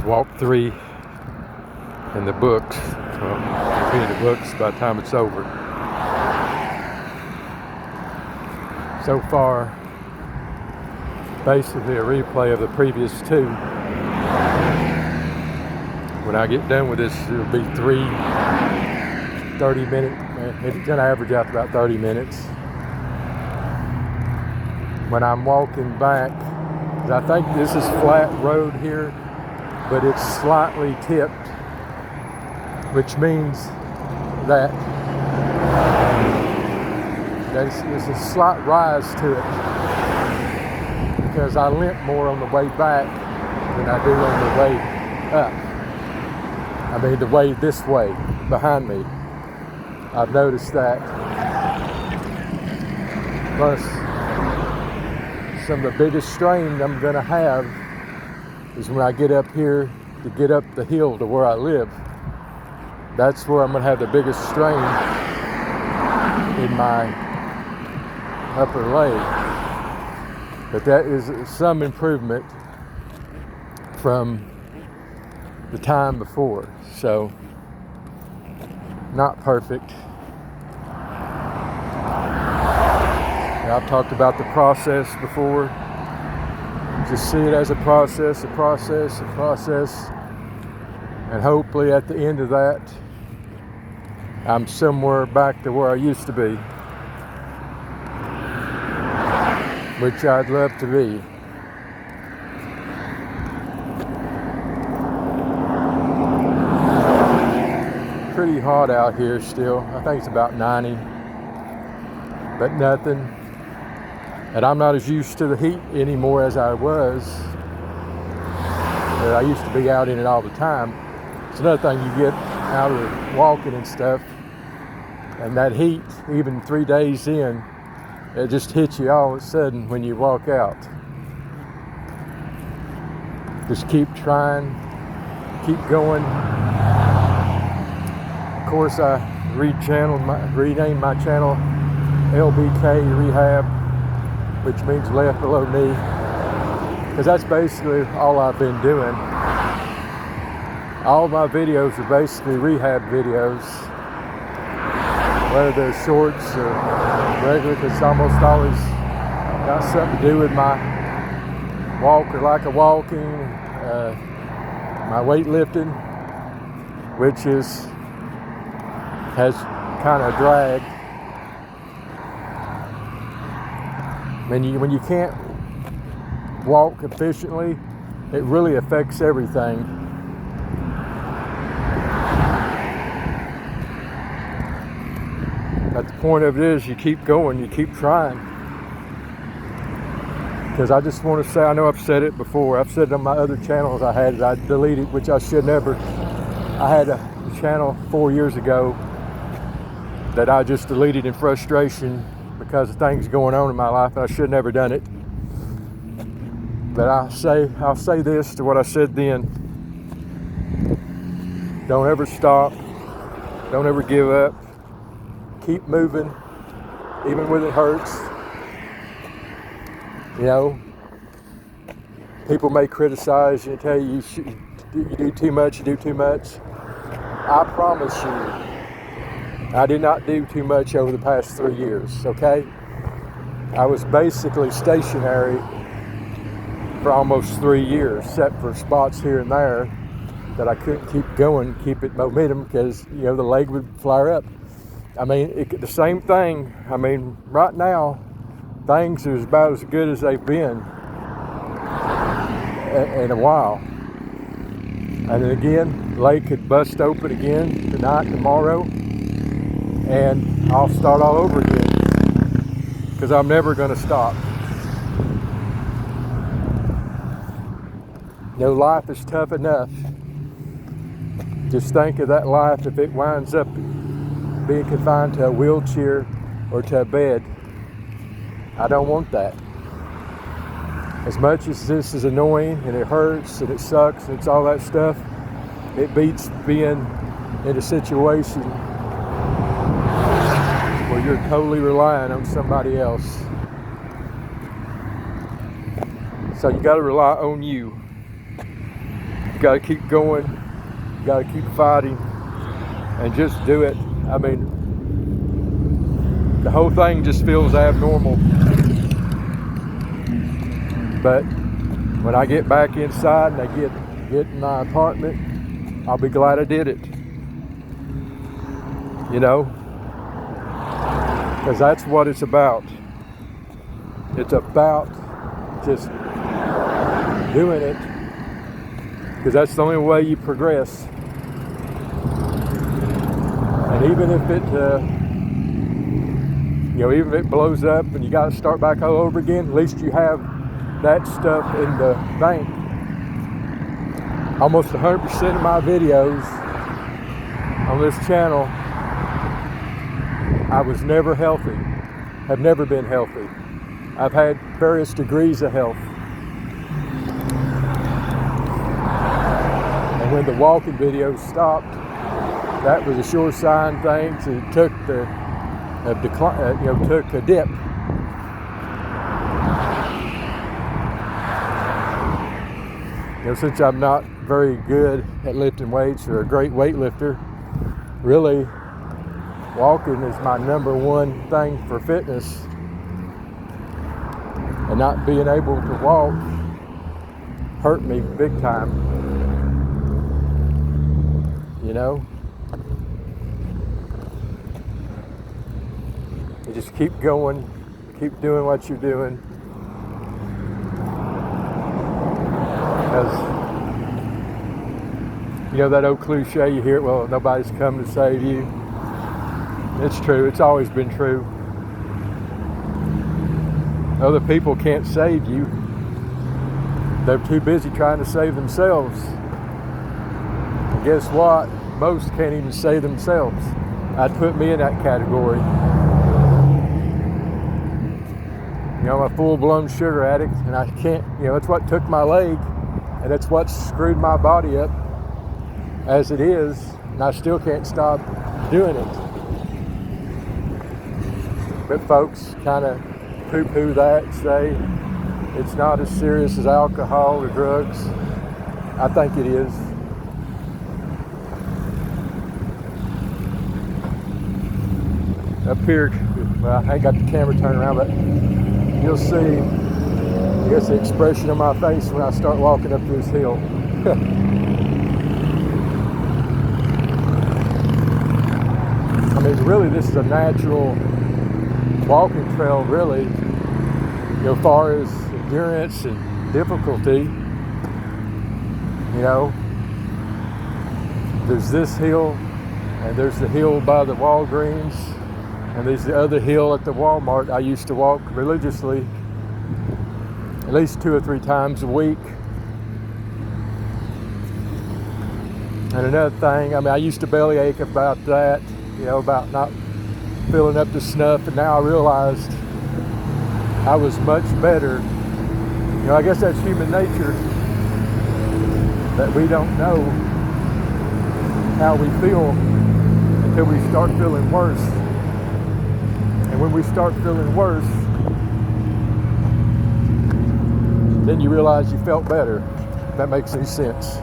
walk 3 in the books. Well, it'll be in the books by the time it's over. So far, basically a replay of the previous 2. When I get done with this, it'll be 3 30-minute. It's gonna average out to about 30 minutes. When I'm walking back, I think this is flat road here, but it's slightly tipped, which means that there's a slight rise to it, because I limp more on the way back than I do on the way up. I mean, the way this way, behind me. I've noticed that. Plus, some of the biggest strain I'm gonna have is when I get up here to get up the hill to where I live. That's where I'm gonna have the biggest strain in my upper leg. But that is some improvement from the time before. So, not perfect. I've talked about the process before. Just see it as a process, and hopefully at the end of that, I'm somewhere back to where I used to be, which I'd love to be. Pretty hot out here still. I think it's about 90, but nothing. And I'm not as used to the heat anymore as I was. I used to be out in it all the time. It's another thing, you get out of walking and stuff, and that heat, even 3 days in, it just hits you all of a sudden when you walk out. Just keep trying, keep going. Of course, I renamed my channel LBK Rehab, which means left below knee, because that's basically all I've been doing. All my videos are basically rehab videos, whether they're shorts or regular, because it's almost always got something to do with my walk or lack of walking, my weightlifting, which has kind of dragged. When you can't walk efficiently, it really affects everything. But the point of it is, you keep going, you keep trying. Because I just want to say, I know I've said it before, I've said it on my other channels I deleted, which I should never. I had a channel 4 years ago that I just deleted in frustration because of things going on in my life. I should have never done it. But I'll say this to what I said then. Don't ever stop. Don't ever give up. Keep moving, even when it hurts. You know, people may criticize you and tell you you do too much, you do too much. I promise you, I did not do too much over the past 3 years, okay? I was basically stationary for almost 3 years, except for spots here and there that I couldn't keep going, keep it momentum, because, you know, the leg would flare up. I mean, the same thing. I mean, right now, things are about as good as they've been in a while. And then again, leg could bust open again tonight, tomorrow, and I'll start all over again, because I'm never going to stop. You know, life is tough enough. Just think of that life if it winds up being confined to a wheelchair or to a bed. I don't want that. As much as this is annoying and it hurts and it sucks and it's all that stuff, it beats being in a situation where you're totally relying on somebody else. So you got to rely on you. got to keep going, got to keep fighting, and just do it. I mean, the whole thing just feels abnormal. But when I get back inside and I get in my apartment, I'll be glad I did it. You know? Because that's what it's about. It's about just doing it. Because that's the only way you progress. And even if it, even if it blows up and you got to start back all over again, at least you have that stuff in the bank. Almost 100% of my videos on this channel, I was never healthy, have never been healthy. I've had various degrees of health. And when the walking videos stopped, that was a sure sign things. It took took a dip. Since I'm not very good at lifting weights or a great weightlifter, really walking is my number one thing for fitness. And not being able to walk hurt me big time. You know? You just keep going, keep doing what you're doing. Because, that old cliche you hear, well, nobody's come to save you. It's true, it's always been true. Other people can't save you. They're too busy trying to save themselves. And guess what? Most can't even save themselves. I'd put me in that category. I'm a full-blown sugar addict, and I can't, it's what took my leg, and it's what screwed my body up as it is, and I still can't stop doing it. But folks kind of poo-poo that and say it's not as serious as alcohol or drugs. I think it is. Up here, well, I ain't got the camera turned around, but you'll see, I guess, the expression on my face when I start walking up this hill. I mean, really, this is a natural walking trail, really, as far as endurance and difficulty. There's this hill, and there's the hill by the Walgreens, and there's the other hill at the Walmart I used to walk religiously at least 2 or 3 times a week. And another thing, I used to bellyache about that, about not filling up to snuff, and now I realized I was much better. I guess that's human nature, that we don't know how we feel until we start feeling worse. And when we start feeling worse, then you realize you felt better. If that makes any sense.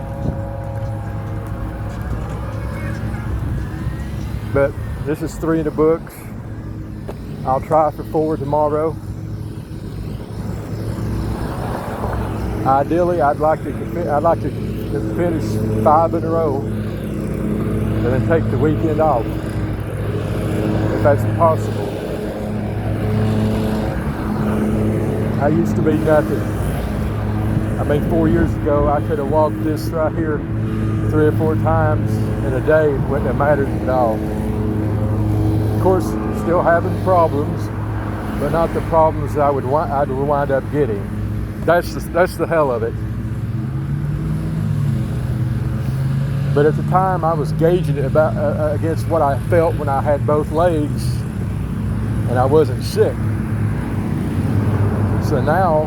But this is 3 in the books. I'll try for 4 tomorrow. Ideally, I'd like to finish 5 in a row, and then take the weekend off, if that's possible. I used to be nothing. 4 years ago, I could have walked this right here 3 or 4 times in a day. It wouldn't have mattered at all. Of course, still having problems, but not the problems I'd wind up getting. That's the hell of it. But at the time, I was gauging it against what I felt when I had both legs and I wasn't sick. So now,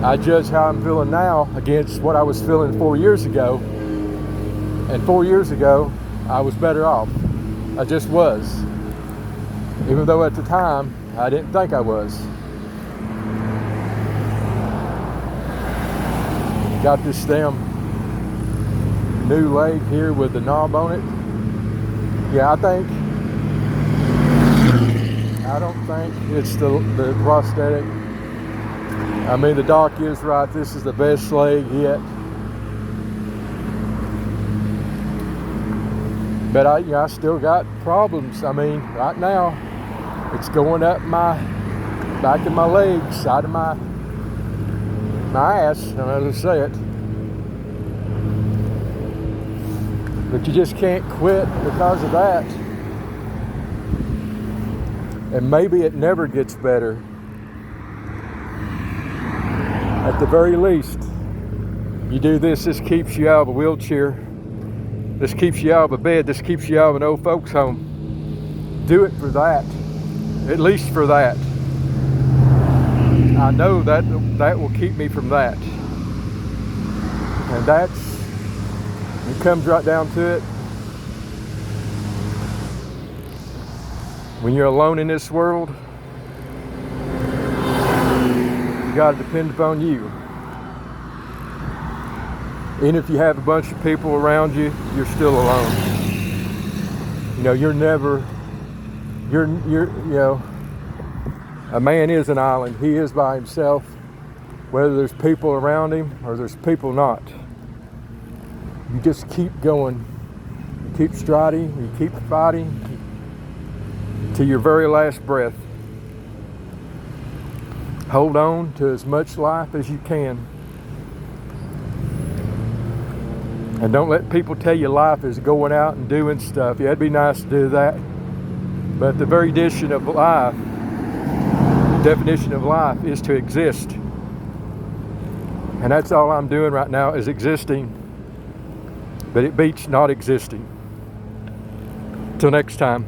I judge how I'm feeling now against what I was feeling 4 years ago. And 4 years ago, I was better off. I just was. Even though at the time, I didn't think I was. Got this damn new leg here with the knob on it. Yeah, I don't think it's the prosthetic. I mean, the doc is right. This is the best leg yet. But I still got problems. I mean, right now, it's going up my back of my legs, side of my ass. I'm not gonna say it. But you just can't quit because of that. And maybe it never gets better. At the very least, you do this keeps you out of a wheelchair. This keeps you out of a bed. This keeps you out of an old folks home. Do it for that. At least for that. I know that will keep me from that. And it comes right down to it. When you're alone in this world, you gotta depend upon you. Even if you have a bunch of people around you, you're still alone. You know, you're a man is an island. He is by himself, whether there's people around him or there's people not. You just keep going, you keep striding, you keep fighting to your very last breath. Hold on to as much life as you can. And don't let people tell you life is going out and doing stuff. Yeah, it'd be nice to do that. But the very definition of life is to exist. And that's all I'm doing right now is existing. But it beats not existing. Till next time.